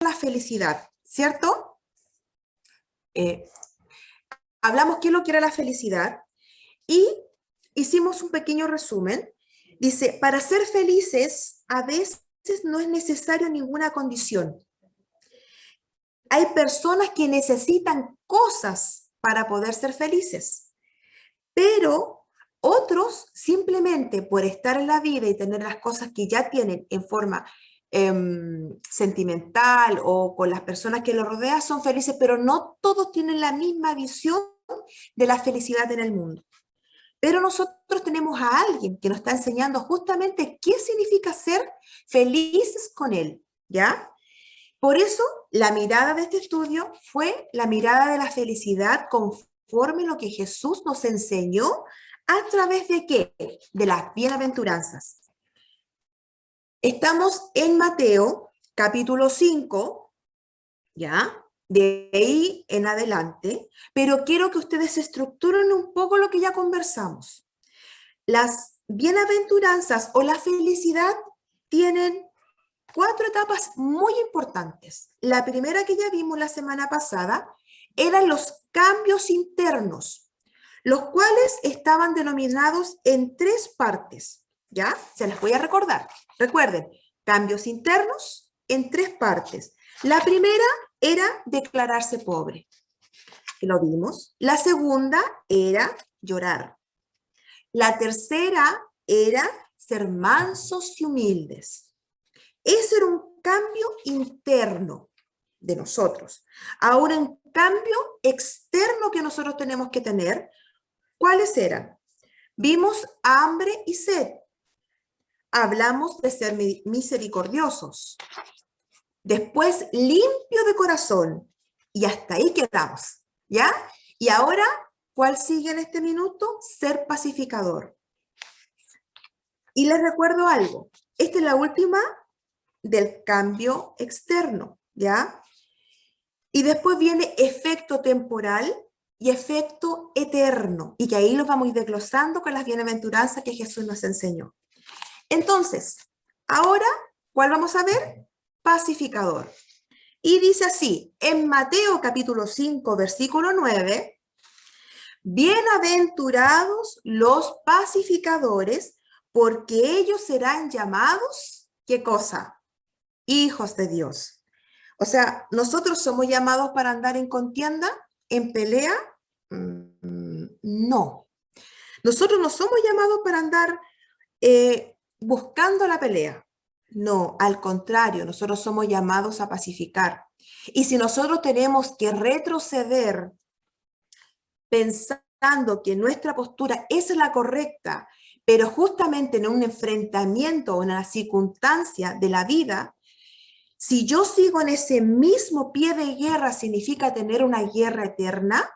la felicidad, ¿cierto? Hablamos qué es lo que era la felicidad y hicimos un pequeño resumen. Dice, para ser felices, a veces no es necesario ninguna condición. Hay personas que necesitan cosas para poder ser felices, pero otros simplemente por estar en la vida y tener las cosas que ya tienen en forma sentimental o con las personas que los rodean son felices, pero no todos tienen la misma visión de la felicidad en el mundo. Pero nosotros tenemos a alguien que nos está enseñando justamente qué significa ser felices con él, ¿ya? Por eso, la mirada de este estudio fue la mirada de la felicidad conforme lo que Jesús nos enseñó a través de ¿qué? De las bienaventuranzas. Estamos en Mateo, capítulo 5, ¿ya? De ahí en adelante, pero quiero que ustedes estructuren un poco lo que ya conversamos. Las bienaventuranzas o la felicidad tienen 4 etapas muy importantes. La primera que ya vimos la semana pasada eran los cambios internos, los cuales estaban denominados en 3 partes, ¿ya? Se las voy a recordar. Recuerden, cambios internos en 3 partes. La primera era declararse pobre, que lo vimos. La segunda era llorar. La tercera era ser mansos y humildes. Ese era un cambio interno de nosotros. Ahora, en cambio externo que nosotros tenemos que tener, ¿cuáles eran? Vimos hambre y sed. Hablamos de ser misericordiosos. Después, limpio de corazón. Y hasta ahí quedamos, ¿ya? Y ahora, ¿cuál sigue en este minuto? Ser pacificador. Y les recuerdo algo. Esta es la última del cambio externo, ¿ya? Y después viene efecto temporal y efecto eterno, y que ahí los vamos a ir desglosando con las bienaventuranzas que Jesús nos enseñó. Entonces, ahora, ¿cuál vamos a ver? Pacificador. Y dice así, en Mateo capítulo 5, versículo 9, bienaventurados los pacificadores, porque ellos serán llamados, ¿qué cosa? Hijos de Dios. O sea, ¿nosotros somos llamados para andar en contienda, en pelea? No. Nosotros no somos llamados para andar buscando la pelea. No, al contrario, nosotros somos llamados a pacificar. Y si nosotros tenemos que retroceder pensando que nuestra postura es la correcta, pero justamente en un enfrentamiento o en una circunstancia de la vida, si yo sigo en ese mismo pie de guerra, significa tener una guerra eterna.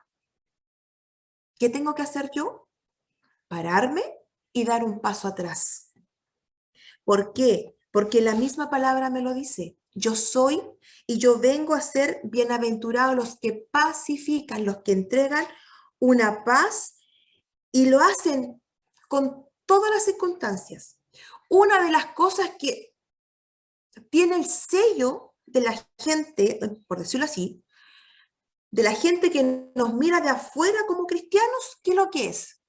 ¿Qué tengo que hacer yo? Pararme y dar un paso atrás. ¿Por qué? Porque la misma palabra me lo dice. Yo soy y yo vengo a ser bienaventurados los que pacifican, los que entregan una paz y lo hacen con todas las circunstancias. Una de las cosas que tiene el sello de la gente, por decirlo así, de la gente que nos mira de afuera como cristianos, ¿qué es lo que es?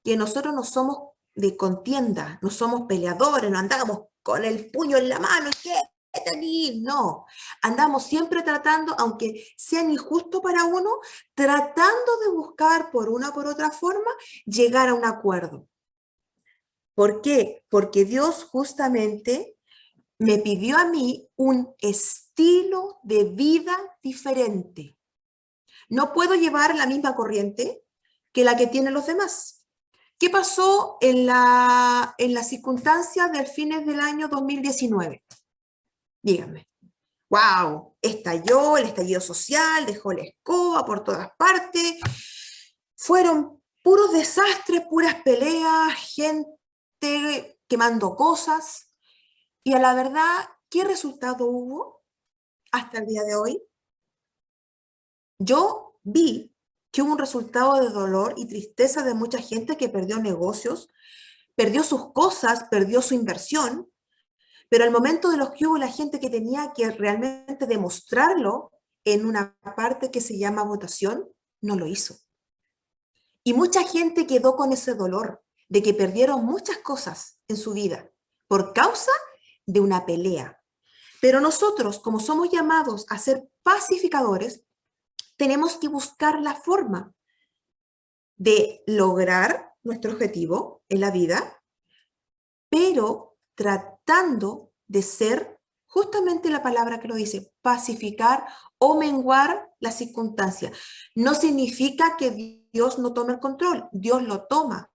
Que nosotros no somos de contienda, no somos peleadores, no andamos con el puño en la mano y qué, no, andamos siempre tratando, aunque sean injusto para uno, tratando de buscar por una o por otra forma llegar a un acuerdo. ¿Por qué? Porque Dios justamente me pidió a mí un estilo de vida diferente. No puedo llevar la misma corriente que la que tienen los demás. ¿Qué pasó en las circunstancias del fines del año 2019? Díganme. ¡Wow! Estalló el estallido social, dejó la escoba por todas partes. Fueron puros desastres, puras peleas, gente quemando cosas. Y a la verdad, ¿qué resultado hubo hasta el día de hoy? Yo vi que hubo un resultado de dolor y tristeza de mucha gente que perdió negocios, perdió sus cosas, perdió su inversión, Pero al momento de los que hubo la gente que tenía que realmente demostrarlo en una parte que se llama votación, no lo hizo. Y mucha gente quedó con ese dolor de que perdieron muchas cosas en su vida por causa de una pelea. Pero nosotros, como somos llamados a ser pacificadores, tenemos que buscar la forma de lograr nuestro objetivo en la vida, pero tratando de ser justamente la palabra que lo dice, pacificar o menguar la circunstancia. No significa que Dios no tome el control, Dios lo toma.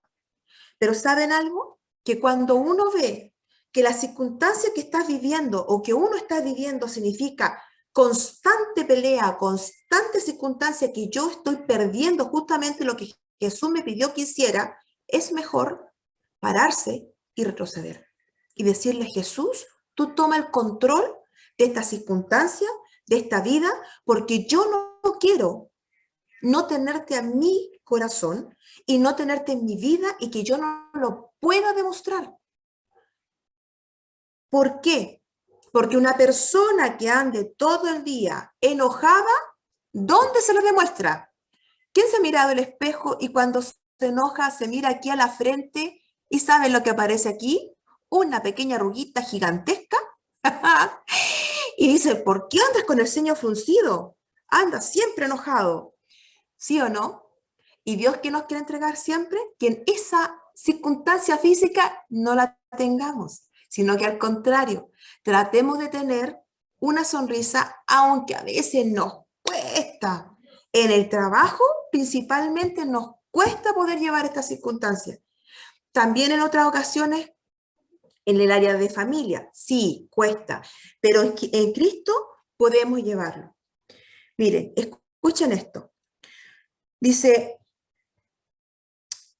Pero ¿saben algo? Que cuando uno ve que la circunstancia que estás viviendo o que uno está viviendo significa constante pelea, constante circunstancia que yo estoy perdiendo justamente lo que Jesús me pidió que hiciera, es mejor pararse y retroceder y decirle: Jesús, tú toma el control de esta circunstancia, de esta vida, porque yo no quiero no tenerte a mi corazón y no tenerte en mi vida y que yo no lo pueda demostrar. ¿Por qué? Porque una persona que ande todo el día enojada, ¿dónde se lo demuestra? ¿Quién se ha mirado al espejo y cuando se enoja se mira aquí a la frente y sabe lo que aparece aquí? Una pequeña arruguita gigantesca. Y dice: ¿por qué andas con el ceño fruncido? Andas siempre enojado. ¿Sí o no? ¿Y Dios qué nos quiere entregar siempre? Que en esa circunstancia física no la tengamos, sino que al contrario, tratemos de tener una sonrisa, aunque a veces nos cuesta. En el trabajo, principalmente, nos cuesta poder llevar esta circunstancia. También en otras ocasiones, en el área de familia, sí, cuesta, pero en Cristo podemos llevarlo. Miren, escuchen esto. Dice,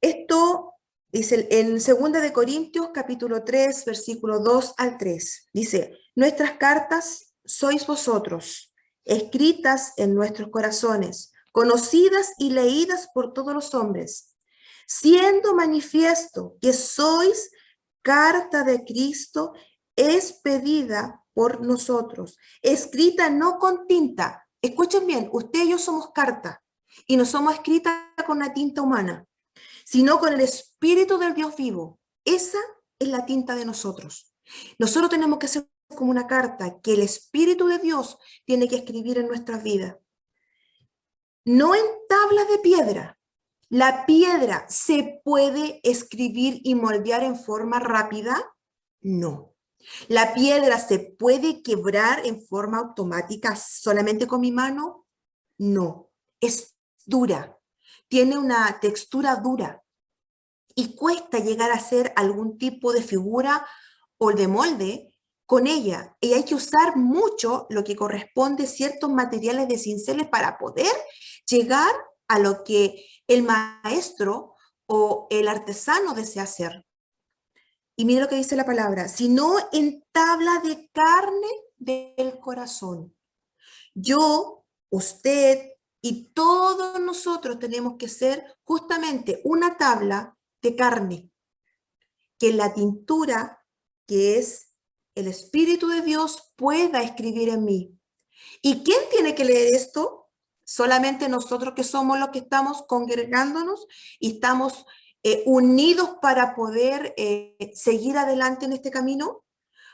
esto dice en 2 de Corintios capítulo 3, versículo 2 al 3. Dice: nuestras cartas sois vosotros, escritas en nuestros corazones, conocidas y leídas por todos los hombres, siendo manifiesto que sois carta de Cristo, expedida por nosotros, escrita no con tinta. Escuchen bien, usted y yo somos carta y no somos escritas con una tinta humana, sino con el Espíritu del Dios vivo. Esa es la tinta de nosotros. Nosotros tenemos que ser como una carta que el Espíritu de Dios tiene que escribir en nuestras vidas. No en tablas de piedra. ¿La piedra se puede escribir y moldear en forma rápida? No. ¿La piedra se puede quebrar en forma automática solamente con mi mano? No. Es dura. Tiene una textura dura y cuesta llegar a hacer algún tipo de figura o de molde con ella. Y hay que usar mucho lo que corresponde ciertos materiales de cinceles para poder llegar a lo que el maestro o el artesano desea hacer. Y mire lo que dice la palabra: sino en tabla de carne del corazón. Yo, usted y todos nosotros tenemos que ser justamente una tabla de carne, que la tintura, que es el Espíritu de Dios, pueda escribir en mí. ¿Y quién tiene que leer esto? Solamente nosotros, que somos los que estamos congregándonos y estamos unidos para poder seguir adelante en este camino,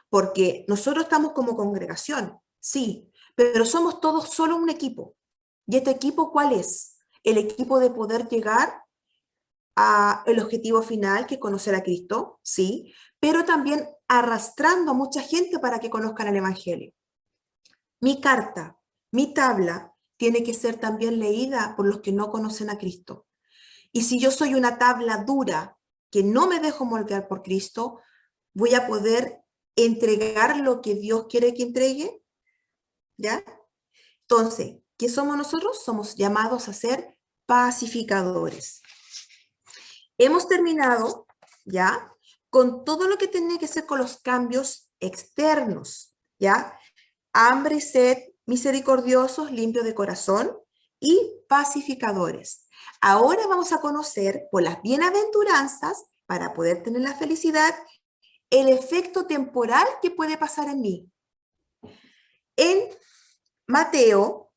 porque nosotros estamos como congregación, sí, pero somos todos solo un equipo. ¿Y este equipo cuál es? El equipo de poder llegar a el objetivo final, que es conocer a Cristo, sí, pero también arrastrando a mucha gente para que conozcan el Evangelio. Mi carta, mi tabla, tiene que ser también leída por los que no conocen a Cristo. Y si yo soy una tabla dura que no me dejo moldear por Cristo, voy a poder entregar lo que Dios quiere que entregue, ¿ya? Entonces, ¿qué somos nosotros? Somos llamados a ser pacificadores. Hemos terminado, ¿ya? Con todo lo que tiene que ser con los cambios externos, ¿ya? Hambre y sed, misericordiosos, limpios de corazón y pacificadores. Ahora vamos a conocer por las bienaventuranzas para poder tener la felicidad el efecto temporal que puede pasar en mí. En Mateo,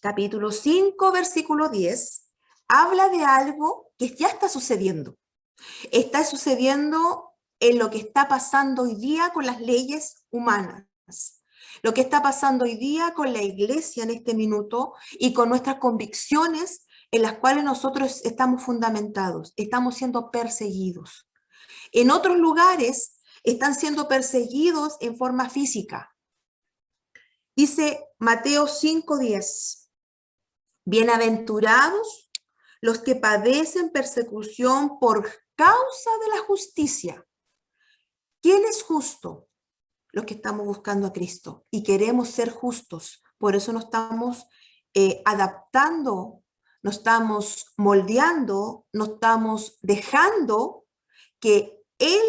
capítulo 5, versículo 10, habla de algo que ya está sucediendo. Está sucediendo en lo que está pasando hoy día con las leyes humanas, lo que está pasando hoy día con la iglesia en este minuto y con nuestras convicciones en las cuales nosotros estamos fundamentados, estamos siendo perseguidos. En otros lugares están siendo perseguidos en forma física. Dice Mateo 5:10, bienaventurados los que padecen persecución por causa de la justicia. ¿Quién es justo? Los que estamos buscando a Cristo y queremos ser justos. Por eso nos estamos adaptando, nos estamos moldeando, nos estamos dejando que Él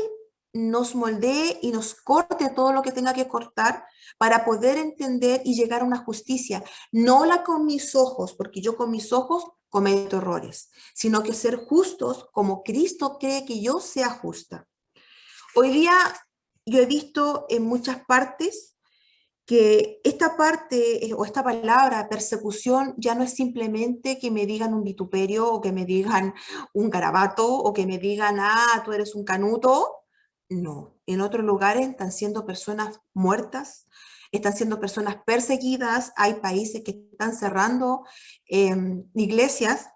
nos moldee y nos corte todo lo que tenga que cortar para poder entender y llegar a una justicia. No la con mis ojos, porque yo con mis ojos cometo errores, sino que ser justos como Cristo cree que yo sea justa. Hoy día yo he visto en muchas partes que esta parte o esta palabra persecución ya no es simplemente que me digan un vituperio o que me digan un garabato o que me digan, ah, tú eres un canuto. No, en otros lugares están siendo personas muertas, están siendo personas perseguidas, hay países que están cerrando iglesias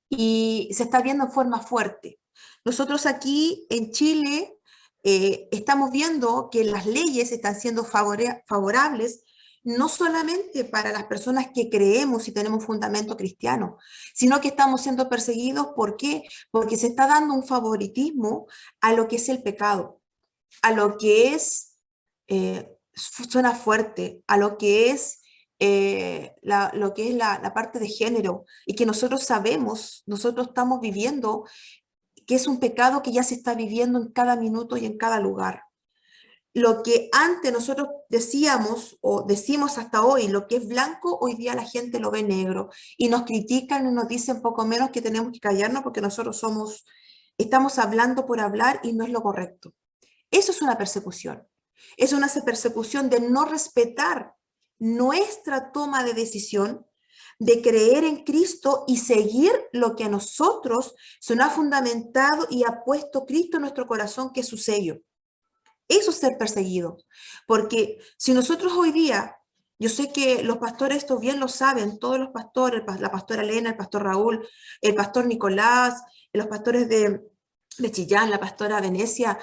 y se está viendo en forma fuerte. Nosotros aquí en Chile estamos viendo que las leyes están siendo favorables no solamente para las personas que creemos y tenemos fundamento cristiano, sino que estamos siendo perseguidos. ¿Por qué? Porque se está dando un favoritismo a lo que es el pecado, a lo que es, suena fuerte, a lo que es lo que es la parte de género y que nosotros sabemos, nosotros estamos viviendo, que es un pecado que ya se está viviendo en cada minuto y en cada lugar. Lo que antes nosotros decíamos o decimos hasta hoy, lo que es blanco, hoy día la gente lo ve negro y nos critican y nos dicen poco menos que tenemos que callarnos porque nosotros estamos hablando por hablar y no es lo correcto. Eso es una persecución. Es una persecución de no respetar nuestra toma de decisión, de creer en Cristo y seguir lo que a nosotros se nos ha fundamentado y ha puesto Cristo en nuestro corazón, que es su sello. Eso es ser perseguido. Porque si nosotros hoy día, yo sé que los pastores esto bien lo saben, todos los pastores, la pastora Elena, el pastor Raúl, el pastor Nicolás, los pastores de Chillán, la pastora Venecia,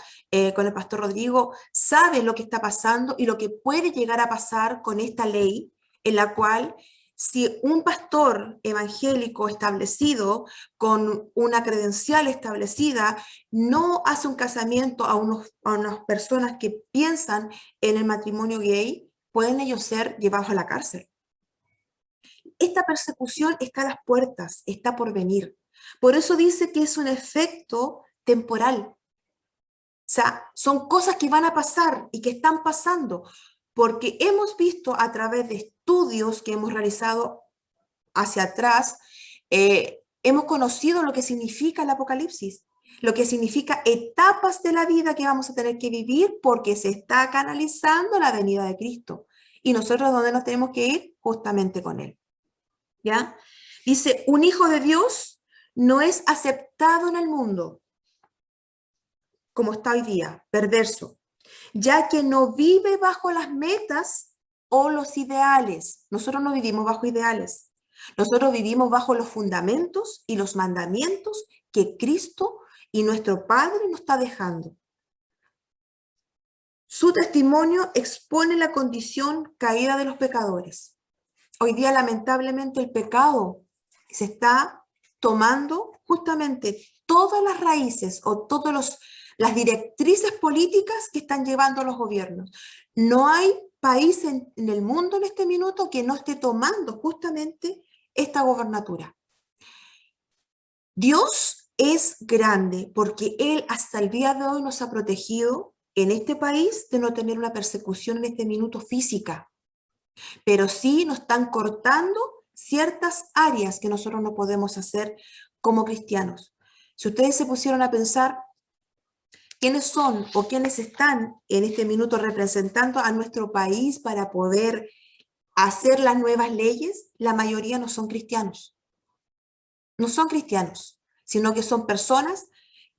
con el pastor Rodrigo, saben lo que está pasando y lo que puede llegar a pasar con esta ley, en la cual si un pastor evangélico establecido, con una credencial establecida, no hace un casamiento a unas personas que piensan en el matrimonio gay, pueden ellos ser llevados a la cárcel. Esta persecución está a las puertas, está por venir. Por eso dice que es un efecto temporal. O sea, son cosas que van a pasar y que están pasando, porque hemos visto a través de estudios que hemos realizado hacia atrás, hemos conocido lo que significa el Apocalipsis, lo que significa etapas de la vida que vamos a tener que vivir porque se está canalizando la venida de Cristo. Y nosotros, ¿dónde nos tenemos que ir? Justamente con Él. ¿Ya? Dice, un hijo de Dios no es aceptado en el mundo, como está hoy día, perverso, ya que no vive bajo las metas o los ideales. Nosotros no vivimos bajo ideales. Nosotros vivimos bajo los fundamentos y los mandamientos que Cristo y nuestro Padre nos está dejando. Su testimonio expone la condición caída de los pecadores. Hoy día, lamentablemente, el pecado se está tomando justamente todas las raíces o todas las directrices políticas que están llevando los gobiernos. No hay país en el mundo en este minuto que no esté tomando justamente esta gobernatura. Dios es grande porque Él hasta el día de hoy nos ha protegido en este país de no tener una persecución en este minuto física, pero sí nos están cortando ciertas áreas que nosotros no podemos hacer como cristianos. Si ustedes se pusieron a pensar, quiénes son o quiénes están en este minuto representando a nuestro país para poder hacer las nuevas leyes, la mayoría no son cristianos. No son cristianos, sino que son personas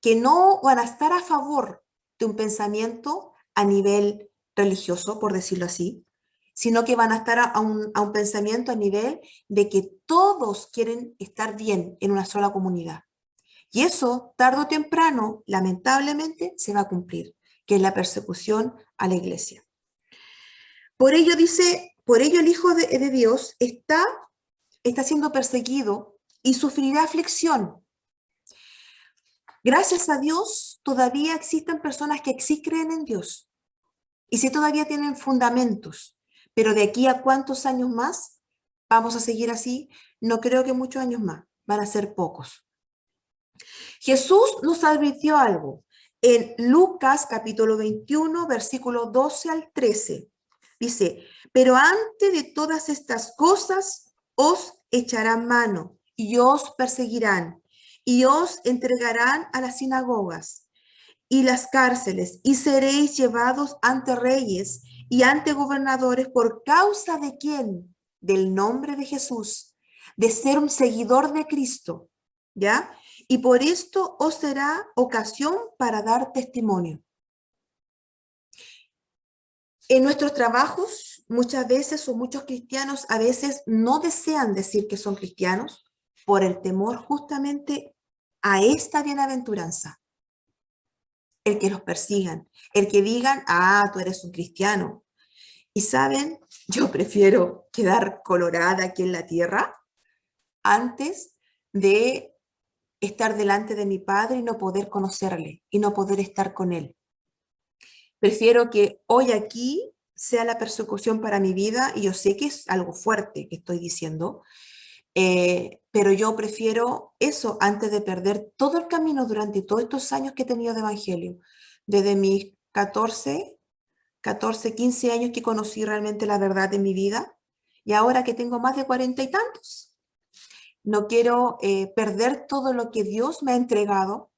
que no van a estar a favor de un pensamiento a nivel religioso, por decirlo así, sino que van a estar a un pensamiento a nivel de que todos quieren estar bien en una sola comunidad. Y eso, tarde o temprano, lamentablemente, se va a cumplir, que es la persecución a la iglesia. Por ello dice, por ello el Hijo de Dios está siendo perseguido y sufrirá aflicción. Gracias a Dios, todavía existen personas que sí creen en Dios y sí todavía tienen fundamentos, pero de aquí a cuántos años más vamos a seguir así, no creo que muchos años más, van a ser pocos. Jesús nos advirtió algo en Lucas capítulo 21, versículo 12 al 13. Dice, pero antes de todas estas cosas os echarán mano y os perseguirán y os entregarán a las sinagogas y las cárceles y seréis llevados ante reyes y ante gobernadores por causa de quién, del nombre de Jesús, de ser un seguidor de Cristo, ¿ya? Y por esto os será ocasión para dar testimonio. En nuestros trabajos, muchas veces o muchos cristianos a veces no desean decir que son cristianos por el temor justamente a esta bienaventuranza. El que los persigan, el que digan, ah, tú eres un cristiano. Y saben, yo prefiero quedar colorada aquí en la tierra antes de estar delante de mi Padre y no poder conocerle y no poder estar con él. Prefiero que hoy aquí sea la persecución para mi vida y yo sé que es algo fuerte que estoy diciendo, pero yo prefiero eso antes de perder todo el camino durante todos estos años que he tenido de evangelio, desde mis 14, 15 años que conocí realmente la verdad de mi vida y ahora que tengo más de 40 y tantos. No quiero perder todo lo que Dios me ha entregado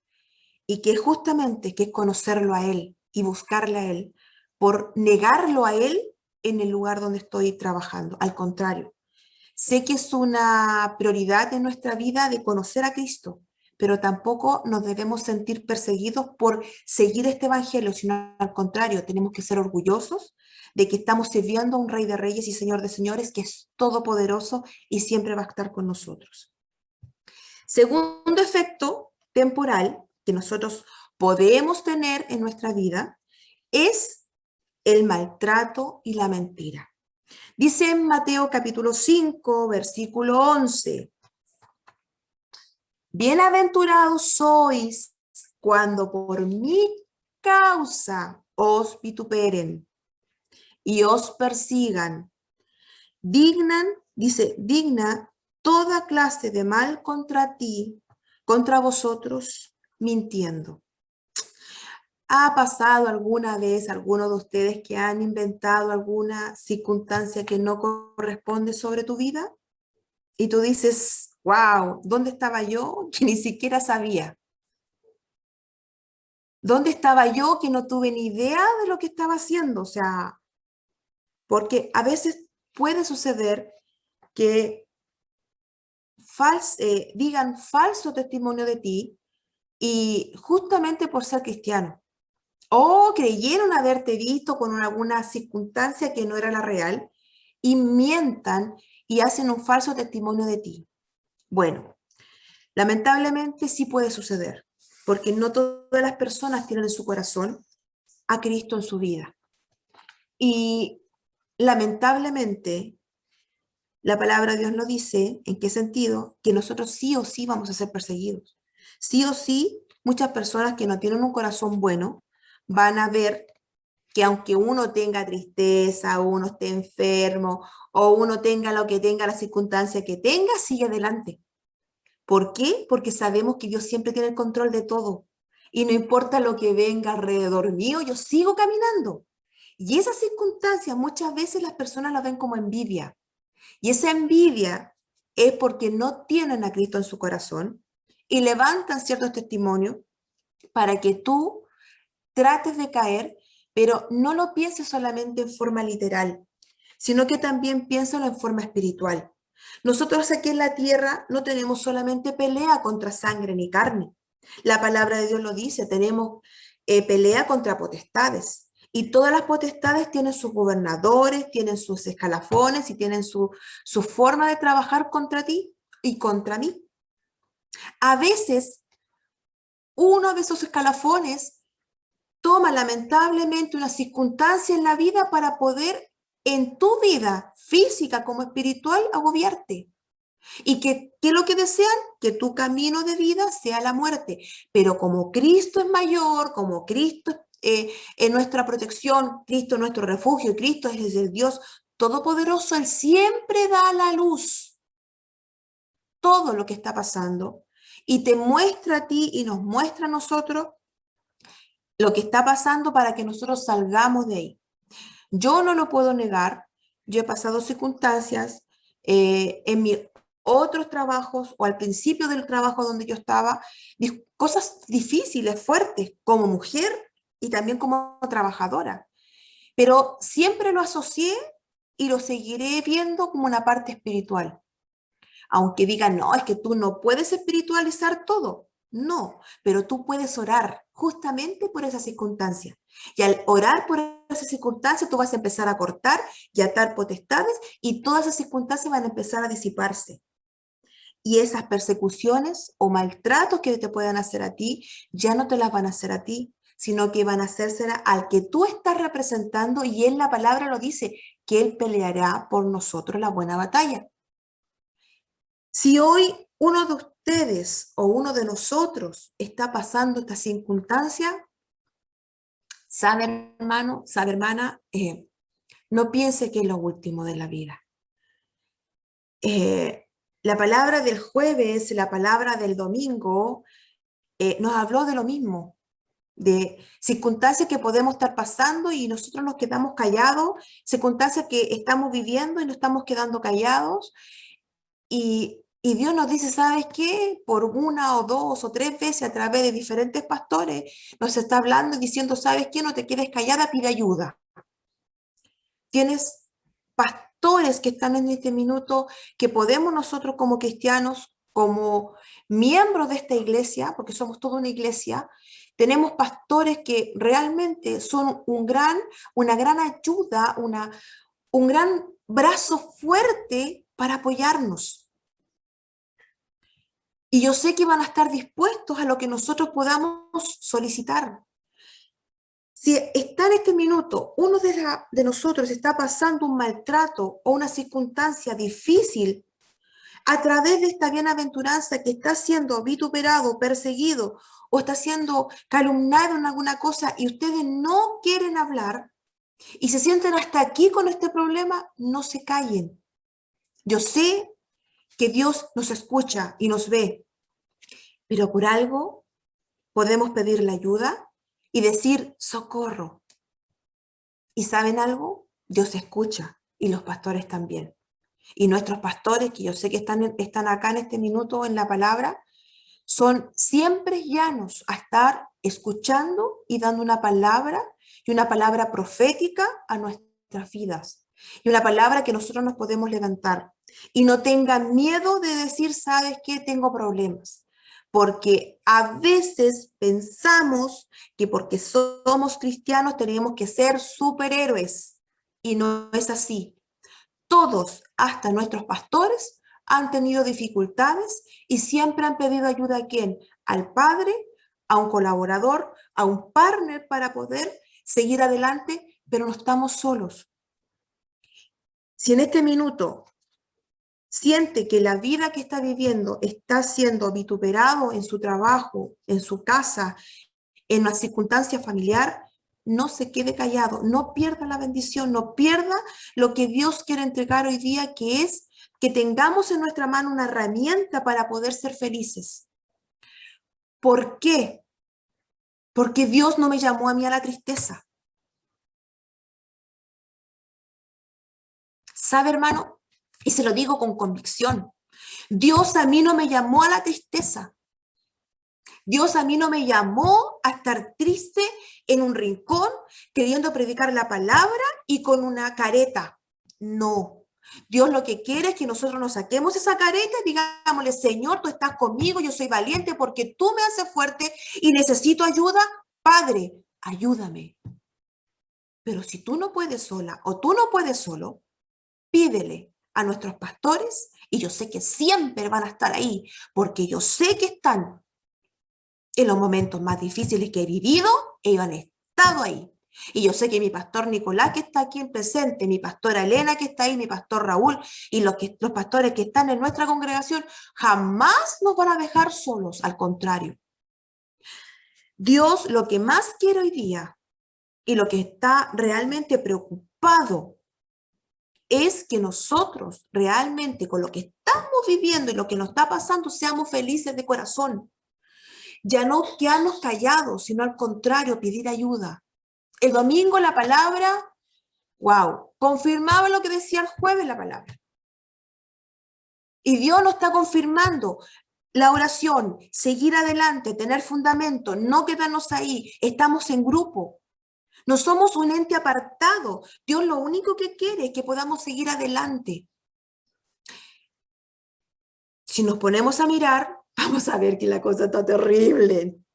y que justamente que es conocerlo a Él y buscarle a Él, por negarlo a Él en el lugar donde estoy trabajando. Al contrario, sé que es una prioridad en nuestra vida de conocer a Cristo, pero tampoco nos debemos sentir perseguidos por seguir este evangelio, sino al contrario, tenemos que ser orgullosos de que estamos sirviendo a un Rey de Reyes y Señor de Señores que es todopoderoso y siempre va a estar con nosotros. Segundo efecto temporal que nosotros podemos tener en nuestra vida es el maltrato y la mentira. Dice en Mateo capítulo 5, versículo 11, bienaventurados sois cuando por mi causa os vituperen y os persigan, digna toda clase de mal contra ti, contra vosotros, mintiendo. ¿Ha pasado alguna vez alguno de ustedes que han inventado alguna circunstancia que no corresponde sobre tu vida? Y tú dices, wow, ¿dónde estaba yo que ni siquiera sabía? ¿Dónde estaba yo que no tuve ni idea de lo que estaba haciendo? O sea, porque a veces puede suceder que digan falso testimonio de ti y justamente por ser cristiano. O creyeron haberte visto con alguna circunstancia que no era la real y mientan y hacen un falso testimonio de ti. Bueno, lamentablemente sí puede suceder, porque no todas las personas tienen en su corazón a Cristo en su vida. Y lamentablemente la palabra de Dios nos dice, ¿en qué sentido? Que nosotros sí o sí vamos a ser perseguidos. Sí o sí, muchas personas que no tienen un corazón bueno van a ver que aunque uno tenga tristeza, uno esté enfermo, o uno tenga lo que tenga, la circunstancia que tenga, sigue adelante. ¿Por qué? Porque sabemos que Dios siempre tiene el control de todo. Y no importa lo que venga alrededor mío, yo sigo caminando. Y esas circunstancias muchas veces las personas las ven como envidia. Y esa envidia es porque no tienen a Cristo en su corazón y levantan ciertos testimonios para que tú trates de caer, pero no lo pienses solamente en forma literal, sino que también piénsalo en forma espiritual. Nosotros aquí en la tierra no tenemos solamente pelea contra sangre ni carne. La palabra de Dios lo dice, tenemos pelea contra potestades. Y todas las potestades tienen sus gobernadores, tienen sus escalafones y tienen su forma de trabajar contra ti y contra mí. A veces, uno de esos escalafones toma lamentablemente una circunstancia en la vida para poder en tu vida física como espiritual agobiarte. Y que lo que desean, que tu camino de vida sea la muerte. Pero como Cristo es mayor, como Cristo es nuestra protección, Cristo es nuestro refugio, Cristo es el Dios todopoderoso, Él siempre da la luz todo lo que está pasando y te muestra a ti y nos muestra a nosotros lo que está pasando para que nosotros salgamos de ahí. Yo no lo puedo negar, yo he pasado circunstancias en mis otros trabajos o al principio del trabajo donde yo estaba, cosas difíciles, fuertes, como mujer y también como trabajadora, pero siempre lo asocié y lo seguiré viendo como una parte espiritual. Aunque digan, no, es que tú no puedes espiritualizar todo. No, pero tú puedes orar justamente por esa circunstancia. Y al orar por esa circunstancia, tú vas a empezar a cortar y atar potestades y todas esas circunstancias van a empezar a disiparse. Y esas persecuciones o maltratos que te puedan hacer a ti, ya no te las van a hacer a ti, sino que van a hacérsela al que tú estás representando y en la palabra lo dice, que Él peleará por nosotros la buena batalla. Si hoy uno de ustedes o uno de nosotros está pasando esta circunstancia, sabe hermano, sabe hermana, no piense que es lo último de la vida. La palabra del jueves, la palabra del domingo, nos habló de lo mismo, de circunstancias que podemos estar pasando y nosotros nos quedamos callados, circunstancias que estamos viviendo y nos estamos quedando callados. Y Dios nos dice, ¿sabes qué? Por una o dos o tres veces a través de diferentes pastores nos está hablando y diciendo, ¿sabes qué? No te quedes callada, pide ayuda. Tienes pastores que están en este minuto que podemos nosotros como cristianos, como miembros de esta iglesia, porque somos toda una iglesia, tenemos pastores que realmente son una gran ayuda, un gran brazo fuerte para apoyarnos. Y yo sé que van a estar dispuestos a lo que nosotros podamos solicitar. Si está en este minuto, uno de nosotros está pasando un maltrato o una circunstancia difícil a través de esta bienaventuranza que está siendo vituperado, perseguido o está siendo calumniado en alguna cosa y ustedes no quieren hablar y se sienten hasta aquí con este problema, no se callen. Yo sé que Dios nos escucha y nos ve, pero por algo podemos pedirle ayuda y decir socorro. ¿Y saben algo? Dios escucha y los pastores también. Y nuestros pastores, que yo sé que están acá en este minuto en la palabra, son siempre llanos a estar escuchando y dando una palabra y una palabra profética a nuestras vidas. Y una palabra que nosotros nos podemos levantar. Y no tengan miedo de decir, ¿sabes qué? Tengo problemas. Porque a veces pensamos que porque somos cristianos tenemos que ser superhéroes. Y no es así. Todos, hasta nuestros pastores, han tenido dificultades y siempre han pedido ayuda a quién? Al padre, a un colaborador, a un partner para poder seguir adelante, pero no estamos solos. Si en este minuto siente que la vida que está viviendo está siendo vituperado en su trabajo, en su casa, en una circunstancia familiar, no se quede callado, no pierda la bendición, no pierda lo que Dios quiere entregar hoy día, que es que tengamos en nuestra mano una herramienta para poder ser felices. ¿Por qué? Porque Dios no me llamó a mí a la tristeza. ¿Sabe, hermano? Y se lo digo con convicción. Dios a mí no me llamó a la tristeza. Dios a mí no me llamó a estar triste en un rincón queriendo predicar la palabra y con una careta. No. Dios lo que quiere es que nosotros nos saquemos esa careta y digámosle, Señor, tú estás conmigo, yo soy valiente porque tú me haces fuerte y necesito ayuda. Padre, ayúdame. Pero si tú no puedes sola o tú no puedes solo, pídele a nuestros pastores y yo sé que siempre van a estar ahí porque yo sé que están en los momentos más difíciles que he vivido, ellos han estado ahí. Y yo sé que mi pastor Nicolás, que está aquí en presente, mi pastora Elena, que está ahí, mi pastor Raúl, y los pastores que están en nuestra congregación, jamás nos van a dejar solos, al contrario. Dios lo que más quiere hoy día y lo que está realmente preocupado es que nosotros realmente con lo que estamos viviendo y lo que nos está pasando seamos felices de corazón. Ya no quedarnos callados, sino al contrario, pedir ayuda. El domingo la palabra, wow, confirmaba lo que decía el jueves la palabra. Y Dios nos está confirmando la oración, seguir adelante, tener fundamento, no quedarnos ahí. Estamos en grupo. No somos un ente apartado. Dios lo único que quiere es que podamos seguir adelante. Si nos ponemos a mirar, vamos a ver que la cosa está terrible en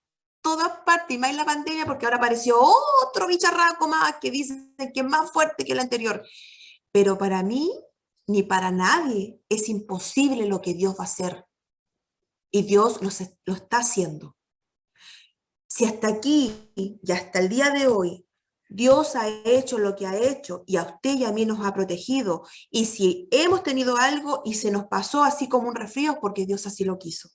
todas partes, y más en la pandemia, porque ahora apareció otro bicharraco más que dicen que es más fuerte que el anterior. Pero para mí, ni para nadie, es imposible lo que Dios va a hacer. Y Dios lo está haciendo. Si hasta aquí y hasta el día de hoy Dios ha hecho lo que ha hecho y a usted y a mí nos ha protegido, y si hemos tenido algo y se nos pasó así como un resfrío, porque Dios así lo quiso.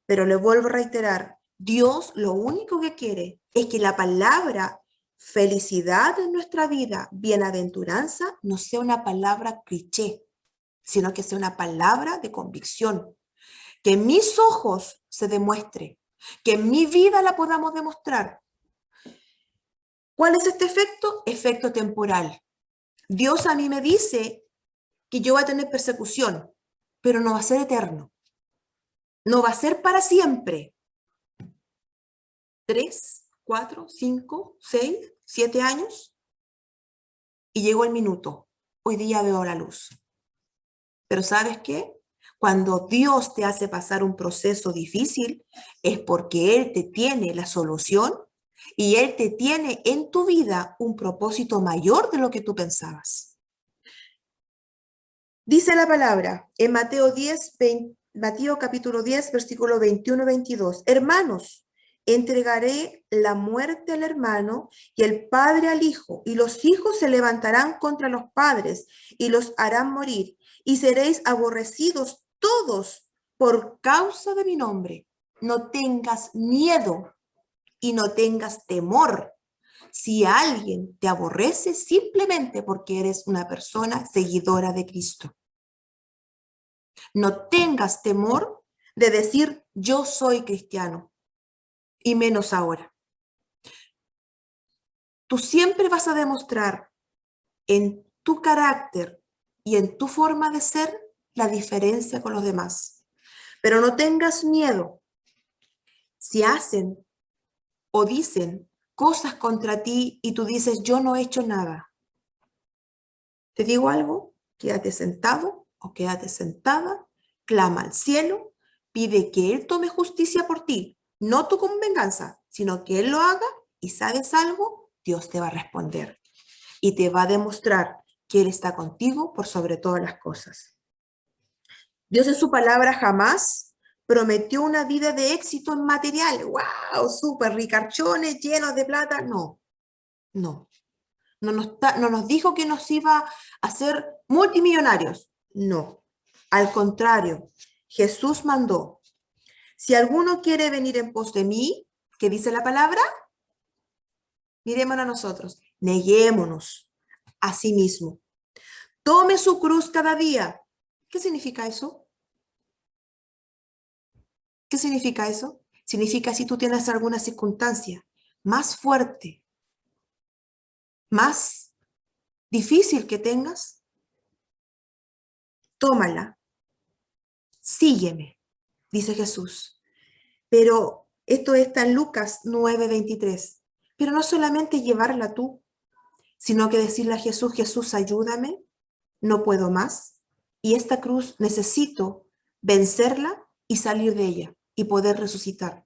Pero le vuelvo a reiterar, Dios lo único que quiere es que la palabra felicidad en nuestra vida, bienaventuranza, no sea una palabra cliché, sino que sea una palabra de convicción. Que en mis ojos se demuestre, que en mi vida la podamos demostrar. ¿Cuál es este efecto? Efecto temporal. Dios a mí me dice que yo voy a tener persecución, pero no va a ser eterno. No va a ser para siempre. 3, 4, 5, 6, 7 años y llegó el minuto. Hoy día veo la luz. Pero ¿sabes qué? Cuando Dios te hace pasar un proceso difícil, es porque Él te tiene la solución y Él te tiene en tu vida un propósito mayor de lo que tú pensabas. Dice la palabra en Mateo capítulo 10, versículo 21-22. Hermanos, entregaré la muerte al hermano y el padre al hijo, y los hijos se levantarán contra los padres y los harán morir, y seréis aborrecidos todos por causa de mi nombre. No tengas miedo y no tengas temor. Si alguien te aborrece simplemente porque eres una persona seguidora de Cristo. No tengas temor de decir yo soy cristiano, y menos ahora. Tú siempre vas a demostrar en tu carácter y en tu forma de ser la diferencia con los demás. Pero no tengas miedo si hacen o dicen cosas contra ti y tú dices yo no he hecho nada. Te digo algo, quédate sentado o quédate sentada, clama al cielo, pide que Él tome justicia por ti, no tú con venganza, sino que Él lo haga, y ¿sabes algo? Dios te va a responder y te va a demostrar que Él está contigo por sobre todas las cosas. Dios en su palabra jamás prometió una vida de éxito en material. ¡Wow! Súper ricarchones, llenos de plata. No, no. No nos dijo que nos iba a hacer multimillonarios. No. Al contrario, Jesús mandó, si alguno quiere venir en pos de mí, ¿qué dice la palabra? Miremos a nosotros. Neguémonos a sí mismo. Tome su cruz cada día. ¿Qué significa eso? ¿Qué significa eso? Significa si tú tienes alguna circunstancia más fuerte, más difícil que tengas, tómala, sígueme, dice Jesús. Pero Esto está en Lucas 9:23. Pero no solamente llevarla tú, sino que decirle a Jesús, Jesús, ayúdame, no puedo más. Y esta cruz necesito vencerla y salir de ella y poder resucitar.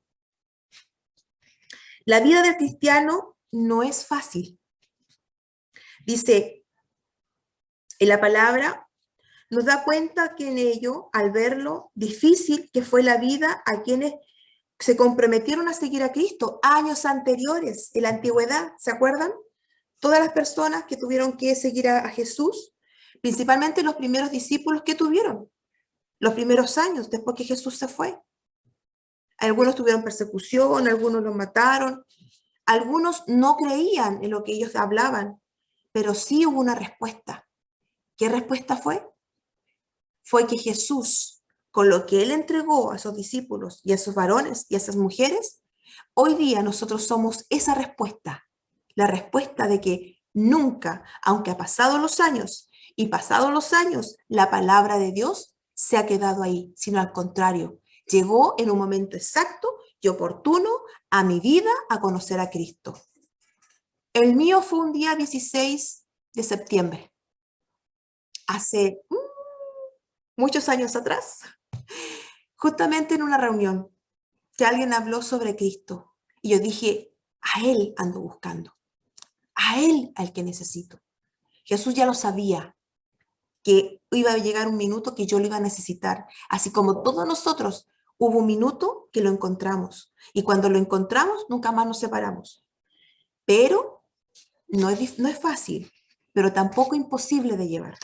La vida del cristiano no es fácil. Dice, en la palabra nos da cuenta que en ello, al verlo difícil que fue la vida a quienes se comprometieron a seguir a Cristo años anteriores, en la antigüedad, ¿se acuerdan? Todas las personas que tuvieron que seguir a Jesús, principalmente los primeros discípulos que tuvieron, los primeros años después que Jesús se fue. Algunos tuvieron persecución, algunos los mataron, algunos no creían en lo que ellos hablaban, pero sí hubo una respuesta. ¿Qué respuesta fue? Fue que Jesús, con lo que él entregó a esos discípulos y a esos varones y a esas mujeres, hoy día nosotros somos esa respuesta, la respuesta de que nunca, aunque ha pasado los años y pasados los años, la palabra de Dios se ha quedado ahí, sino al contrario, llegó en un momento exacto y oportuno a mi vida a conocer a Cristo. El mío fue un día 16 de septiembre, hace muchos años atrás, justamente en una reunión que alguien habló sobre Cristo. Y yo dije, a Él ando buscando, a Él al que necesito. Jesús ya lo sabía, que iba a llegar un minuto que yo lo iba a necesitar. Así como todos nosotros, hubo un minuto que lo encontramos. Y cuando lo encontramos, nunca más nos separamos. Pero no es fácil, pero tampoco imposible de llevar.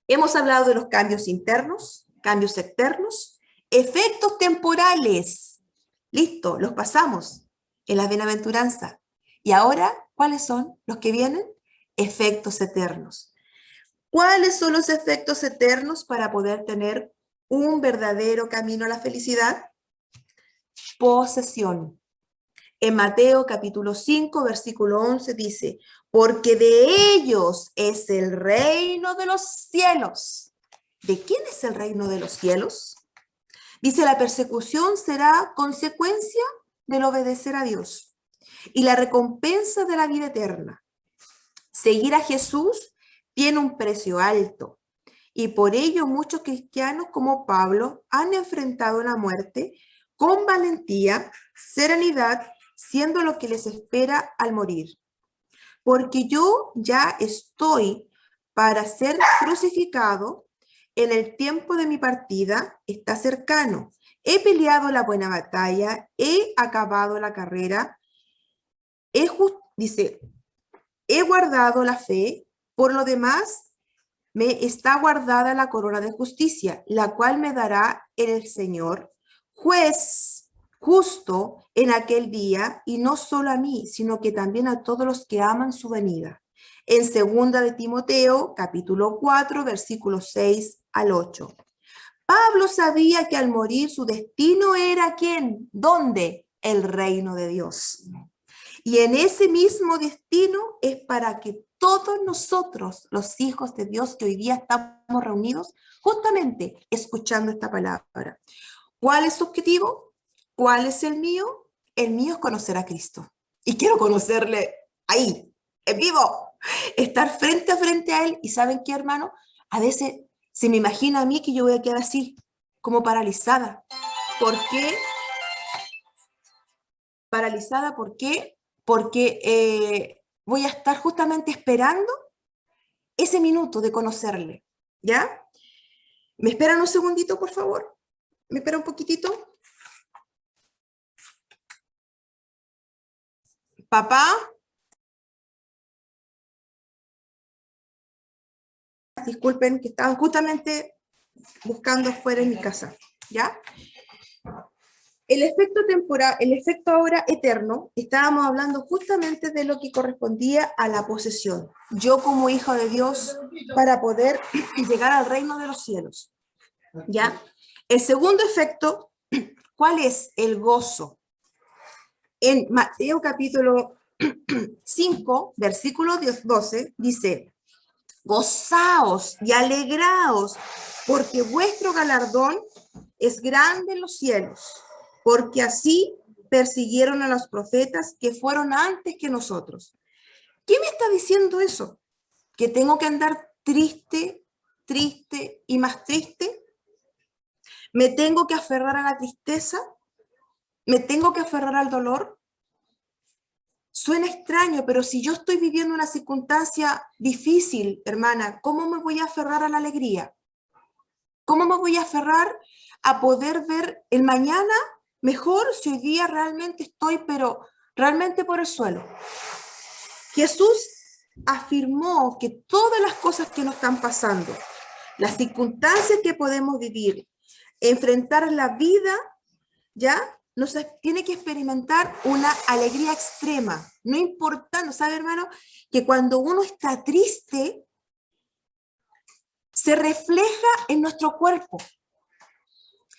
Hemos hablado de los cambios internos, cambios externos, efectos temporales. Listo, los pasamos en la bienaventuranza. Y ahora, ¿cuáles son los que vienen? Efectos eternos. ¿Cuáles son los efectos eternos para poder tener un verdadero camino a la felicidad? Posesión. En Mateo capítulo 5, versículo 11 dice, porque de ellos es el reino de los cielos. ¿De quién es el reino de los cielos? Dice, la persecución será consecuencia del obedecer a Dios y la recompensa de la vida eterna. Seguir a Jesús tiene un precio alto y por ello muchos cristianos como Pablo han enfrentado la muerte con valentía, serenidad, siendo lo que les espera al morir. Porque yo ya estoy para ser crucificado, en el tiempo de mi partida está cercano. He peleado la buena batalla, he acabado la carrera, dice, he guardado la fe, por lo demás me está guardada la corona de justicia, la cual me dará el Señor, juez justo en aquel día, y no solo a mí, sino que también a todos los que aman su venida. En 2 de Timoteo, capítulo 4, versículos 6 al 8. Pablo sabía que al morir su destino era ¿quién? ¿Dónde? El reino de Dios. Y en ese mismo destino es para que todos nosotros, los hijos de Dios que hoy día estamos reunidos, justamente escuchando esta palabra. ¿Cuál es su objetivo? ¿Cuál es el mío? El mío es conocer a Cristo. Y quiero conocerle ahí, en vivo, estar frente a frente a Él. ¿Y saben qué, hermano? A veces se me imagina a mí que yo voy a quedar así, como paralizada. ¿Por qué? Paralizada, ¿por qué? Porque voy a estar justamente esperando ese minuto de conocerle, ¿ya? ¿Me esperan un segundito, por favor? ¿Me espera un poquitito? Papá. Disculpen que estaban justamente buscando afuera en mi casa, ¿ya? El efecto temporal, el efecto ahora eterno, estábamos hablando justamente de lo que correspondía a la posesión. Yo como hijo de Dios, para poder llegar al reino de los cielos, ¿ya? El segundo efecto, ¿cuál es? El gozo. En Mateo capítulo 5, versículo 12, dice, gozaos y alegraos, porque vuestro galardón es grande en los cielos, porque así persiguieron a los profetas que fueron antes que nosotros. ¿Qué me está diciendo eso? ¿Que tengo que andar triste, triste y más triste? ¿Me tengo que aferrar a la tristeza? ¿Me tengo que aferrar al dolor? Suena extraño, pero si yo estoy viviendo una circunstancia difícil, hermana, ¿cómo me voy a aferrar a la alegría? ¿Cómo me voy a aferrar a poder ver el mañana mejor si hoy día realmente estoy, pero realmente por el suelo? Jesús afirmó que todas las cosas que nos están pasando, las circunstancias que podemos vivir, enfrentar la vida, ¿ya? Nos tiene que experimentar una alegría extrema. No importando, ¿sabe, hermano? Que cuando uno está triste, se refleja en nuestro cuerpo.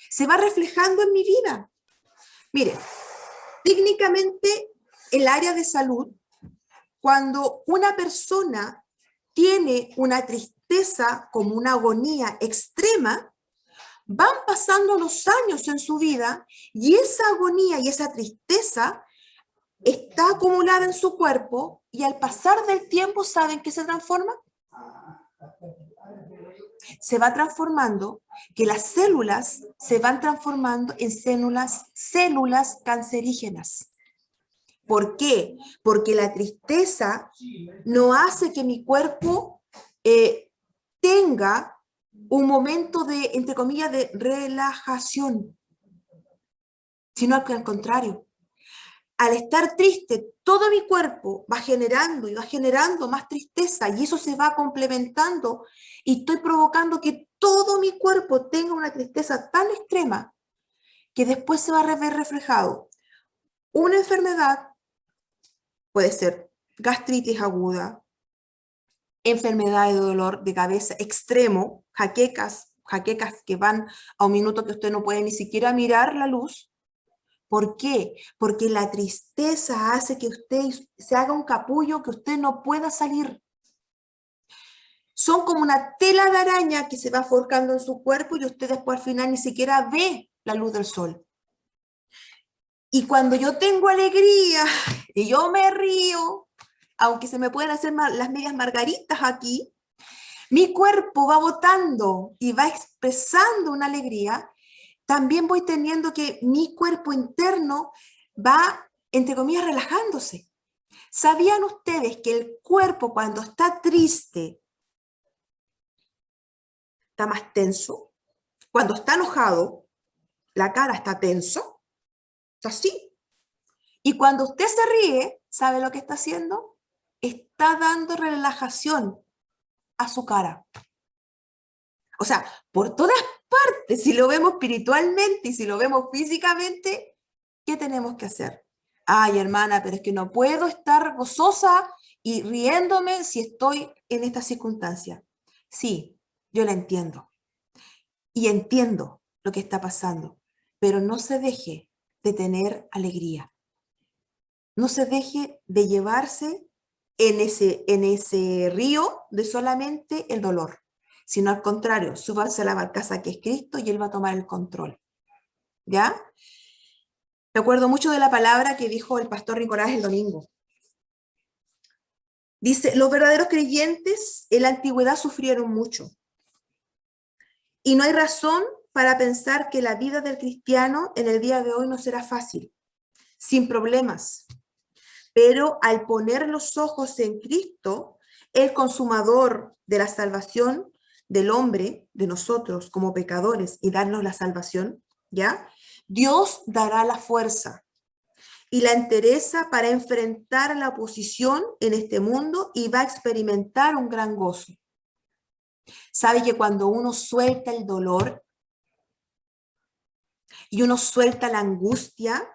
Se va reflejando en mi vida. Mire, técnicamente el área de salud, cuando una persona tiene una tristeza como una agonía extrema, van pasando los años en su vida y esa agonía y esa tristeza está acumulada en su cuerpo y al pasar del tiempo, ¿saben qué se transforma? Se va transformando, que las células se van transformando en células cancerígenas. ¿Por qué? Porque la tristeza no hace que mi cuerpo tenga un momento de, entre comillas, de relajación, sino que al contrario. Al estar triste, todo mi cuerpo va generando y va generando más tristeza y eso se va complementando y estoy provocando que todo mi cuerpo tenga una tristeza tan extrema que después se va a ver reflejado. Una enfermedad puede ser gastritis aguda, enfermedad de dolor de cabeza extremo, jaquecas que van a un minuto que usted no puede ni siquiera mirar la luz. ¿Por qué? Porque la tristeza hace que usted se haga un capullo que usted no pueda salir. Son como una tela de araña que se va forcando en su cuerpo y usted después al final ni siquiera ve la luz del sol. Y cuando yo tengo alegría y yo me río, aunque se me pueden hacer las medias margaritas aquí, mi cuerpo va botando y va expresando una alegría. También voy teniendo que mi cuerpo interno va, entre comillas, relajándose. ¿Sabían ustedes que el cuerpo cuando está triste está más tenso? Cuando está enojado, la cara está tenso, está así. Y cuando usted se ríe, ¿sabe lo que está haciendo? Está dando relajación a su cara. O sea, por todas partes, si lo vemos espiritualmente y si lo vemos físicamente, ¿qué tenemos que hacer? Ay, hermana, pero es que no puedo estar gozosa y riéndome si estoy en esta circunstancia. Sí, yo la entiendo. Y entiendo lo que está pasando, pero no se deje de tener alegría. No se deje de llevarse en ese río de solamente el dolor, sino al contrario, súbase a la barcaza que es Cristo y Él va a tomar el control. ¿Ya? Me acuerdo mucho de la palabra que dijo el pastor Nicolás el domingo. Dice, los verdaderos creyentes en la antigüedad sufrieron mucho. Y no hay razón para pensar que la vida del cristiano en el día de hoy no será fácil, sin problemas. Pero al poner los ojos en Cristo, el consumador de la salvación del hombre, de nosotros como pecadores, y darnos la salvación, ¿ya? Dios dará la fuerza y la entereza para enfrentar la oposición en este mundo y va a experimentar un gran gozo. ¿Sabe que cuando uno suelta el dolor y uno suelta la angustia,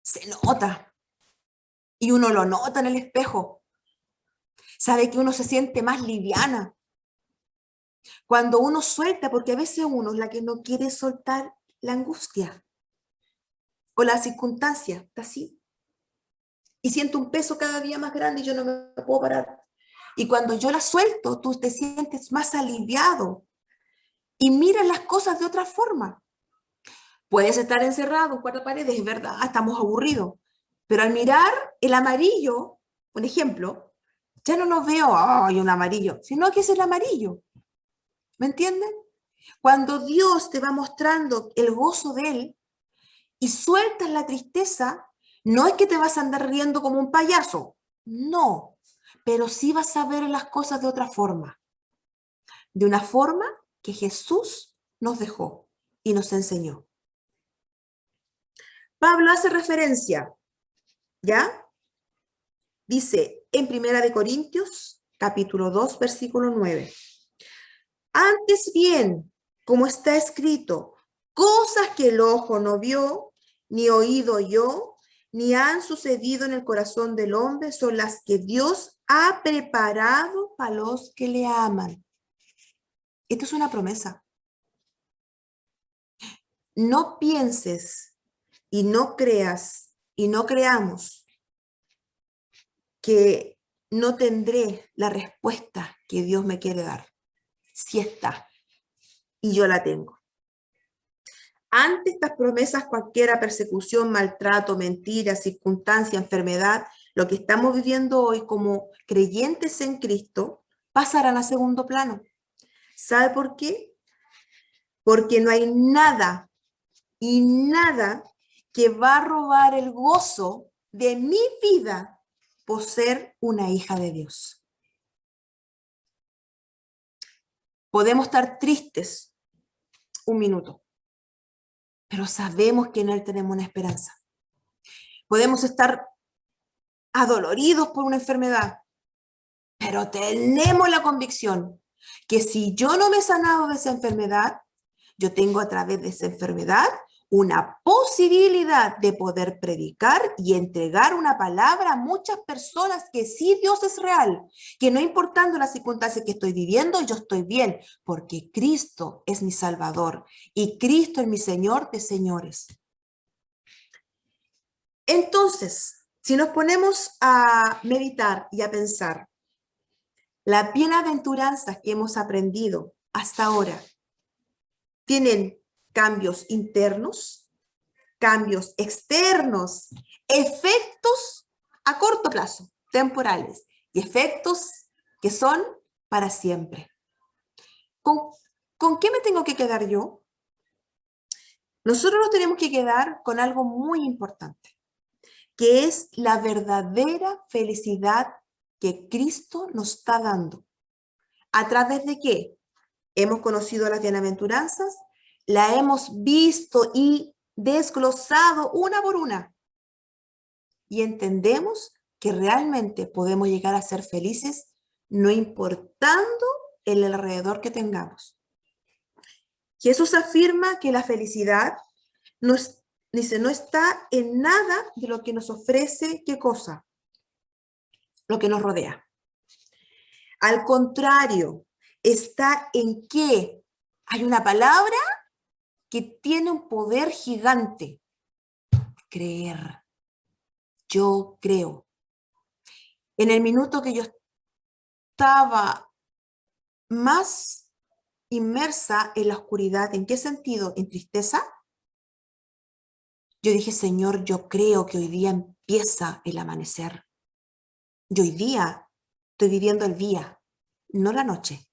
se nota? Y uno lo nota en el espejo. Sabe que uno se siente más liviana. Cuando uno suelta, porque a veces uno es la que no quiere soltar la angustia o la circunstancia, está así. Y siento un peso cada día más grande y yo no me puedo parar. Y cuando yo la suelto, tú te sientes más aliviado y miras las cosas de otra forma. Puedes estar encerrado en cuatro paredes, es verdad, estamos aburridos, pero al mirar el amarillo, un ejemplo, ya no nos veo, ay, un amarillo, sino que es el amarillo. ¿Me entienden? Cuando Dios te va mostrando el gozo de Él y sueltas la tristeza, no es que te vas a andar riendo como un payaso, no, pero sí vas a ver las cosas de una forma que Jesús nos dejó y nos enseñó. Pablo hace referencia, ¿ya? Dice en Primera de Corintios, capítulo 2, versículo 9. Antes bien, como está escrito, cosas que el ojo no vio, ni oído oyó, ni han sucedido en el corazón del hombre, son las que Dios ha preparado para los que le aman. Esto es una promesa. No pienses y no creas y no creamos que no tendré la respuesta que Dios me quiere dar. Sí está, y yo la tengo. Ante estas promesas, cualquiera persecución, maltrato, mentira, circunstancia, enfermedad, lo que estamos viviendo hoy como creyentes en Cristo, pasarán a segundo plano. ¿Sabe por qué? Porque no hay nada y nada que va a robar el gozo de mi vida por ser una hija de Dios. Podemos estar tristes un minuto, pero sabemos que en Él tenemos una esperanza. Podemos estar adoloridos por una enfermedad, pero tenemos la convicción que si yo no me he sanado de esa enfermedad, yo tengo a través de esa enfermedad una posibilidad de poder predicar y entregar una palabra a muchas personas que sí Dios es real, que no importando las circunstancias que estoy viviendo, yo estoy bien, porque Cristo es mi Salvador y Cristo es mi Señor de señores. Entonces, si nos ponemos a meditar y a pensar, las bienaventuranzas que hemos aprendido hasta ahora tienen cambios internos, cambios externos, efectos a corto plazo, temporales, y efectos que son para siempre. ¿Con qué me tengo que quedar yo? Nosotros nos tenemos que quedar con algo muy importante, que es la verdadera felicidad que Cristo nos está dando. ¿A través de qué? Hemos conocido las bienaventuranzas, la hemos visto y desglosado una por una. Y entendemos que realmente podemos llegar a ser felices no importando el alrededor que tengamos. Jesús afirma que la felicidad no está en nada de lo que nos ofrece, ¿qué cosa? Lo que nos rodea. Al contrario, está en que hay una palabra que tiene un poder gigante. Creer. Yo creo. En el minuto que yo estaba más inmersa en la oscuridad, ¿en qué sentido? ¿En tristeza? Yo dije, Señor, yo creo que hoy día empieza el amanecer. Yo hoy día estoy viviendo el día, no la noche.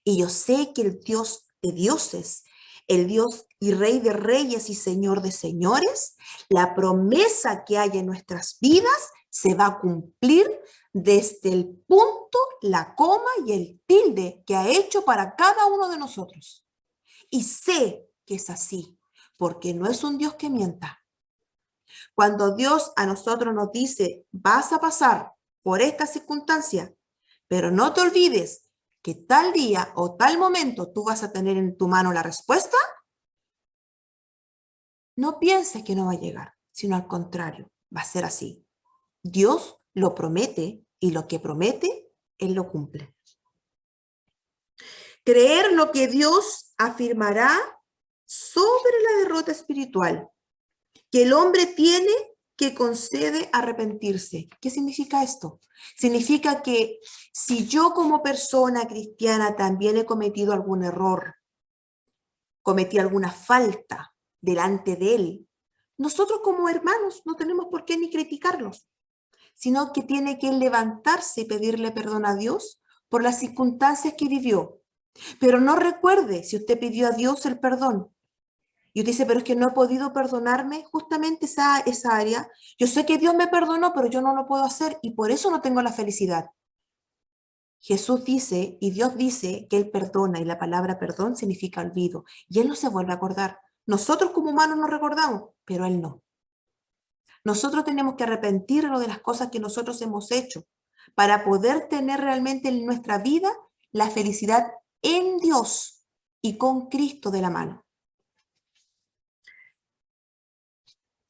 Y yo sé que el Dios de dioses, el Dios y Rey de reyes y Señor de señores, la promesa que hay en nuestras vidas se va a cumplir desde el punto, la coma y el tilde que ha hecho para cada uno de nosotros. Y sé que es así, porque no es un Dios que mienta. Cuando Dios a nosotros nos dice, vas a pasar por esta circunstancia, pero no te olvides que tal día o tal momento tú vas a tener en tu mano la respuesta, no pienses que no va a llegar, sino al contrario, va a ser así. Dios lo promete y lo que promete, Él lo cumple. Creer lo que Dios afirmará sobre la derrota espiritual que el hombre tiene que concede arrepentirse. ¿Qué significa esto? Significa que si yo como persona cristiana también he cometido algún error, cometí alguna falta, delante de Él, nosotros como hermanos no tenemos por qué ni criticarlos, sino que tiene que levantarse y pedirle perdón a Dios por las circunstancias que vivió. Pero no recuerde si usted pidió a Dios el perdón. Y usted dice, pero es que no he podido perdonarme justamente esa área. Yo sé que Dios me perdonó, pero yo no lo puedo hacer y por eso no tengo la felicidad. Jesús dice y Dios dice que Él perdona y la palabra perdón significa olvido. Y Él no se vuelve a acordar. Nosotros como humanos nos recordamos, pero Él no. Nosotros tenemos que arrepentirnos de las cosas que nosotros hemos hecho para poder tener realmente en nuestra vida la felicidad en Dios y con Cristo de la mano.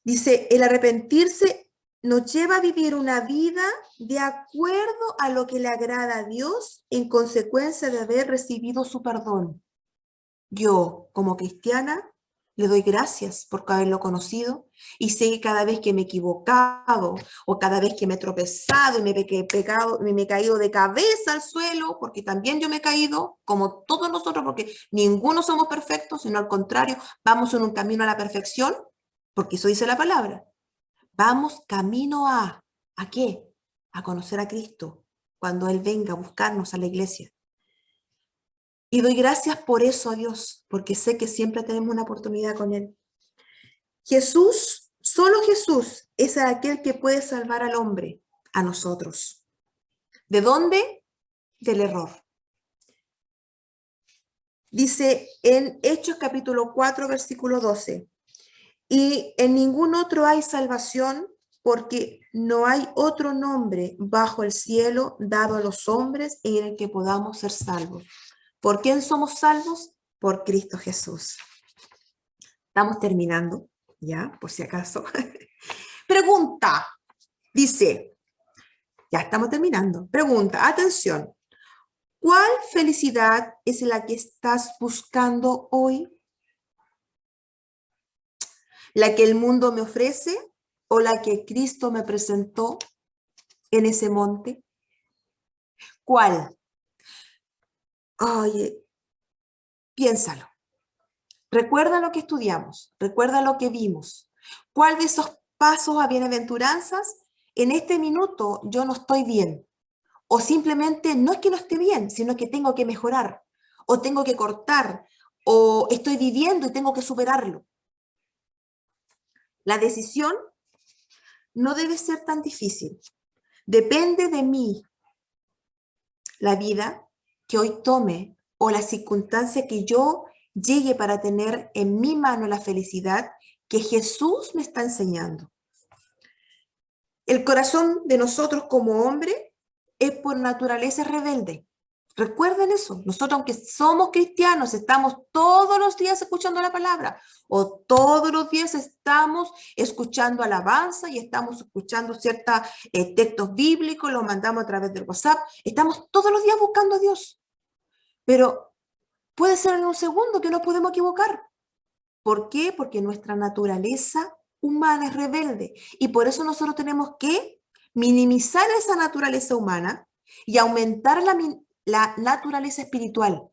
Dice, el arrepentirse nos lleva a vivir una vida de acuerdo a lo que le agrada a Dios en consecuencia de haber recibido su perdón. Yo, como cristiana, le doy gracias por haberlo conocido y sé que cada vez que me he equivocado o cada vez que me he tropezado y me he caído de cabeza al suelo, porque también yo me he caído, como todos nosotros, porque ninguno somos perfectos, sino al contrario, vamos en un camino a la perfección, porque eso dice la palabra. Vamos camino ¿a qué? A conocer a Cristo, cuando Él venga a buscarnos a la iglesia. Y doy gracias por eso a Dios, porque sé que siempre tenemos una oportunidad con Él. Jesús, solo Jesús, es aquel que puede salvar al hombre, a nosotros. ¿De dónde? Del error. Dice en Hechos capítulo 4, versículo 12, y en ningún otro hay salvación, porque no hay otro nombre bajo el cielo dado a los hombres en el que podamos ser salvos. ¿Por quién somos salvos? Por Cristo Jesús. Estamos terminando, ya, por si acaso. Pregunta, dice, ya estamos terminando. Pregunta, atención. ¿Cuál felicidad es la que estás buscando hoy? ¿La que el mundo me ofrece o la que Cristo me presentó en ese monte? ¿Cuál? Oye, piénsalo. Recuerda lo que estudiamos, recuerda lo que vimos. ¿Cuál de esos pasos a bienaventuranzas en este minuto yo no estoy bien? O simplemente no es que no esté bien, sino que tengo que mejorar, o tengo que cortar, o estoy viviendo y tengo que superarlo. La decisión no debe ser tan difícil. Depende de mí la vida que hoy tome o la circunstancia que yo llegue para tener en mi mano la felicidad que Jesús me está enseñando. El corazón de nosotros como hombre es por naturaleza rebelde. Recuerden eso. Nosotros, aunque somos cristianos, estamos todos los días escuchando la palabra o todos los días estamos escuchando alabanza y estamos escuchando ciertos textos bíblicos, los mandamos a través del WhatsApp. Estamos todos los días buscando a Dios. Pero puede ser en un segundo que nos podemos equivocar. ¿Por qué? Porque nuestra naturaleza humana es rebelde y por eso nosotros tenemos que minimizar esa naturaleza humana y aumentar la naturaleza espiritual.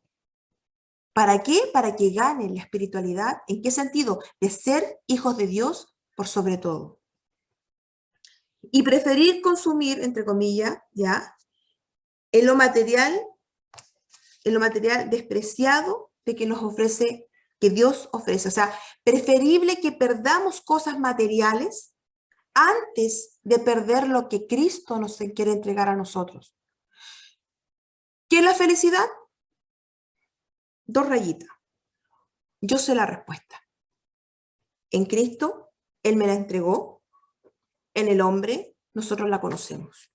¿Para qué? Para que ganen la espiritualidad. ¿En qué sentido? De ser hijos de Dios por sobre todo. Y preferir consumir, entre comillas, ya, en lo material despreciado de que nos ofrece, que Dios ofrece. O sea, preferible que perdamos cosas materiales antes de perder lo que Cristo nos quiere entregar a nosotros. ¿Qué es la felicidad? Dos rayitas. Yo sé la respuesta. En Cristo, Él me la entregó. En el hombre, nosotros la conocemos.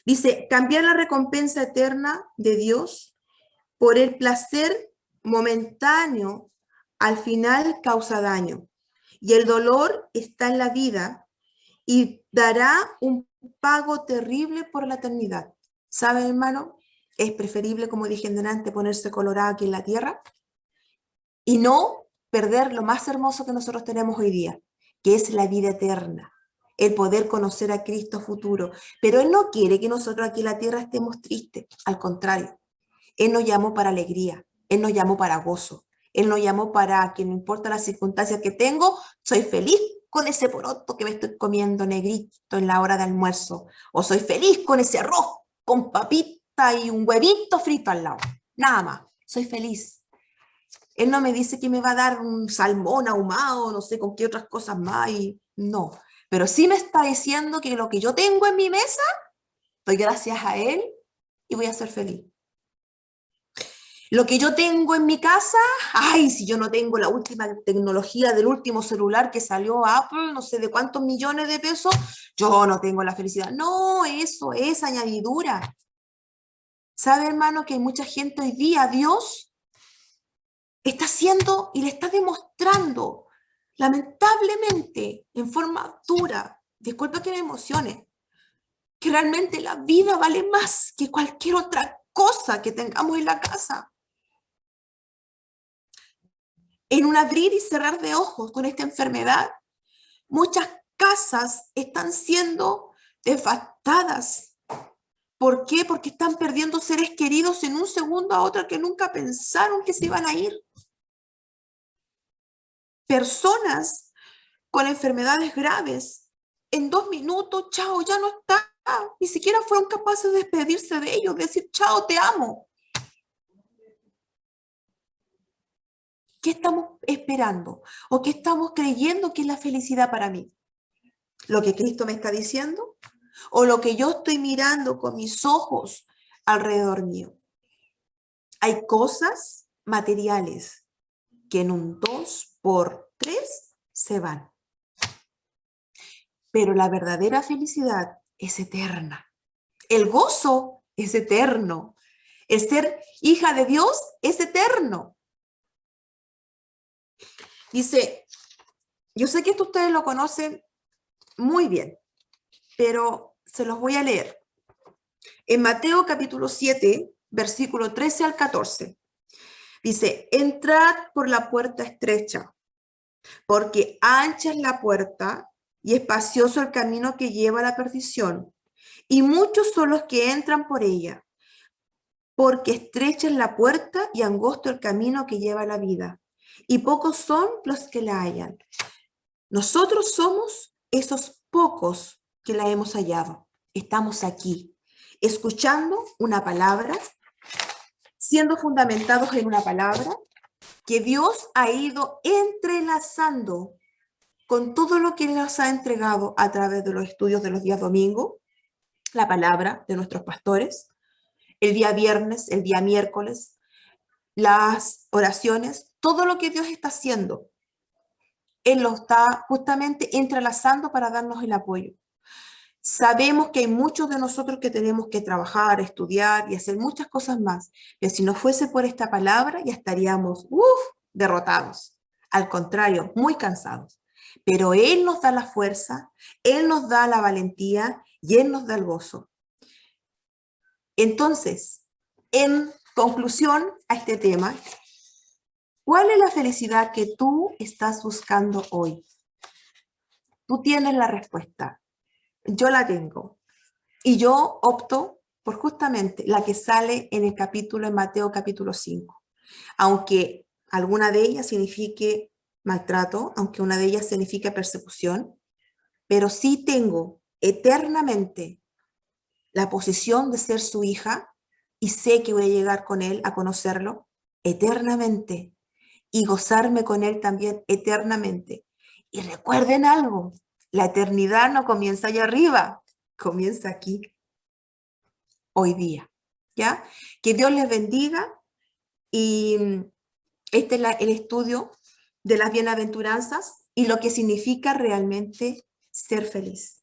Dice, cambiar la recompensa eterna de Dios por el placer momentáneo, al final causa daño. Y el dolor está en la vida y dará un pago terrible por la eternidad. ¿Sabe, hermano? Es preferible, como dije delante, ponerse colorado aquí en la tierra y no perder lo más hermoso que nosotros tenemos hoy día, que es la vida eterna, el poder conocer a Cristo futuro. Pero Él no quiere que nosotros aquí en la tierra estemos tristes, al contrario. Él nos llamó para alegría, Él nos llamó para gozo, Él nos llamó para que no importa las circunstancias que tengo, soy feliz con ese poroto que me estoy comiendo negrito en la hora de almuerzo. O soy feliz con ese arroz con papita y un huevito frito al lado. Nada más, soy feliz. Él no me dice que me va a dar un salmón ahumado, no sé con qué otras cosas más, y no. Pero sí me está diciendo que lo que yo tengo en mi mesa, doy gracias a Él y voy a ser feliz. Lo que yo tengo en mi casa, ay, si yo no tengo la última tecnología del último celular que salió Apple, no sé de cuántos millones de pesos, yo no tengo la felicidad. No, eso es añadidura. ¿Sabe, hermano, que hay mucha gente hoy día, Dios está haciendo y le está demostrando, lamentablemente, en forma dura, disculpa que me emocione, que realmente la vida vale más que cualquier otra cosa que tengamos en la casa? En un abrir y cerrar de ojos con esta enfermedad, muchas casas están siendo devastadas. ¿Por qué? Porque están perdiendo seres queridos en un segundo a otro que nunca pensaron que se iban a ir. Personas con enfermedades graves, en 2 minutos, chao, ya no está. Ni siquiera fueron capaces de despedirse de ellos, de decir, chao, te amo. ¿Qué estamos esperando? ¿O qué estamos creyendo que es la felicidad para mí? ¿Lo que Cristo me está diciendo? ¿O lo que yo estoy mirando con mis ojos alrededor mío? Hay cosas materiales que en un 2x3 se van. Pero la verdadera felicidad es eterna. El gozo es eterno. El ser hija de Dios es eterno. Dice, yo sé que esto ustedes lo conocen muy bien, pero se los voy a leer. En Mateo capítulo 7, versículo 13 al 14, dice, entrad por la puerta estrecha, porque ancha es la puerta y espacioso el camino que lleva a la perdición, y muchos son los que entran por ella, porque estrecha es la puerta y angosto el camino que lleva a la vida, y pocos son los que la hallan. Nosotros somos esos pocos que la hemos hallado. Estamos aquí, escuchando una palabra, siendo fundamentados en una palabra que Dios ha ido entrelazando con todo lo que nos ha entregado a través de los estudios de los días domingo, la palabra de nuestros pastores, el día viernes, el día miércoles, las oraciones, todo lo que Dios está haciendo, Él lo está justamente entrelazando para darnos el apoyo. Sabemos que hay muchos de nosotros que tenemos que trabajar, estudiar y hacer muchas cosas más, pero si no fuese por esta palabra ya estaríamos derrotados. Al contrario, muy cansados. Pero Él nos da la fuerza, Él nos da la valentía y Él nos da el gozo. Entonces, en conclusión a este tema, ¿cuál es la felicidad que tú estás buscando hoy? Tú tienes la respuesta. Yo la tengo. Y yo opto por justamente la que sale en el capítulo, en Mateo capítulo 5. Aunque alguna de ellas signifique maltrato, aunque una de ellas signifique persecución, pero sí tengo eternamente la posición de ser su hija y sé que voy a llegar con él a conocerlo eternamente y gozarme con él también eternamente. Y recuerden algo, la eternidad no comienza allá arriba, comienza aquí, hoy día, ¿ya? Que Dios les bendiga y este es el estudio de las bienaventuranzas y lo que significa realmente ser feliz.